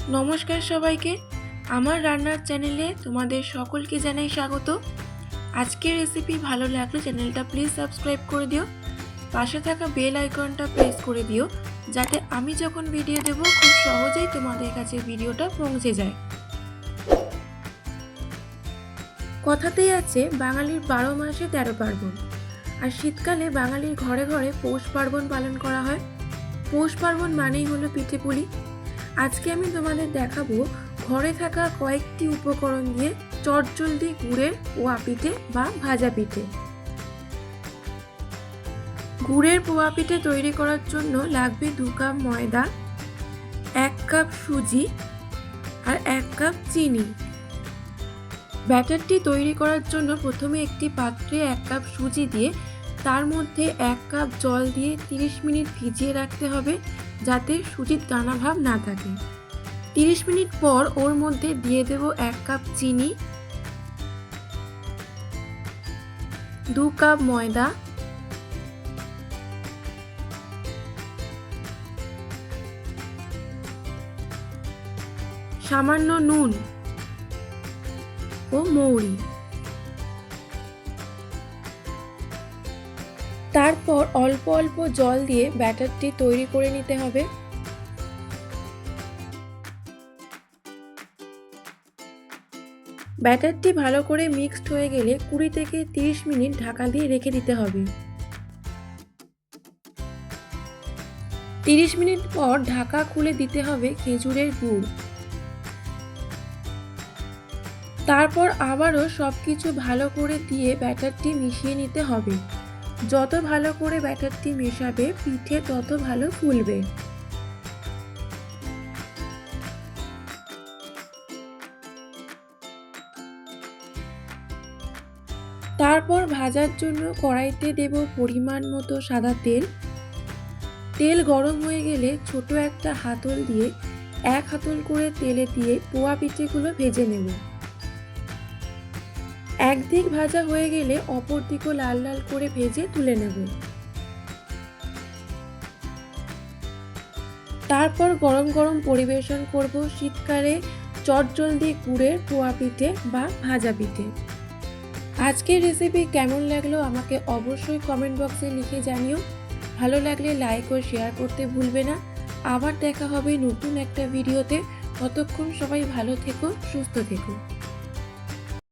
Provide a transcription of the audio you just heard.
নমস্কার সবাইকে, আমার রান্নার চ্যানেলে তোমাদের সকলকে জানাই স্বাগত। আজকের রেসিপি ভালো লাগলে চ্যানেলটা প্লিজ সাবস্ক্রাইব করে দিও, পাশে থাকা বেল আইকনটা প্রেস করে দিও যাতে আমি যখন ভিডিও দেব খুব সহজেই তোমাদের কাছে ভিডিওটা পৌঁছে যায়। কথাতেই আছে বাঙালির 12 মাসে 13 পার্বণ, আর শীতকালে বাঙালির ঘরে ঘরে পৌষ পার্বণ পালন করা হয়। পৌষ পার্বণ মানেই হলো পিঠেপুলি। আজকে আমি তোমাদের দেখাবো ঘরে থাকা কয়েকটি উপকরণ দিয়ে চটজলদি গুড়ের পোয়া পিঠে বা ভাজা পিঠে। গুড়ের পোয়া পিঠে তৈরি করার জন্য লাগবে 2 কাপ ময়দা, 1 কাপ সুজি আর 1 কাপ চিনি। ব্যাটারটি তৈরি করার জন্য প্রথমে একটি পাত্রে 1 কাপ সুজি দিয়ে তার মধ্যে 1 কাপ জল দিয়ে 30 মিনিট ভিজিয়ে রাখতে হবে যাতে সুজির দানা ভাব না থাকে। 30 মিনিট পর ওর মধ্যে দিয়ে দেব 1 কাপ চিনি, 2 কাপ ময়দা, সামান্য নুন ও মৌরি। তারপর অল্প অল্প জল দিয়ে ব্যাটারটি তৈরি করে নিতে হবে। ব্যাটারটি ভালো করে মিক্সড হয়ে গেলে 20 থেকে 30 মিনিট ঢাকা দিয়ে রেখে দিতে হবে। 30 মিনিট পর ঢাকা খুলে দিতে হবে খেজুরের গুড়। তারপর আবারও সবকিছু ভালো করে দিয়ে ব্যাটারটি মিশিয়ে নিতে হবে। যত ভালো করে ব্যাটারটি মেশাবে পিঠে তত ভালো ফুলবে। তারপর ভাজার জন্য কড়াইতে দেব পরিমাণ মতো সাদা তেল। তেল গরম হয়ে গেলে ছোট একটা হাতল দিয়ে 1 হাতল করে তেলে দিয়ে পোয়া পিঠেগুলো ভেজে নেব। একদিক ভাজা হয়ে গেলে অপর দিকও লাল লাল করে ভেজে তুলে নেব। তারপর গরম গরম পরিবেশন করব শীতকালে চটজলদি গুড়ের পোয়া পিঠে বা ভাজা পিঠে। আজকের রেসিপি কেমন লাগলো আমাকে অবশ্যই কমেন্ট বক্সে লিখে জানিও। ভালো লাগলে লাইক ও শেয়ার করতে ভুলবে না। আবার দেখা হবে নতুন একটা ভিডিওতে। ততক্ষণ সবাই ভালো থেকো, সুস্থ থেকো।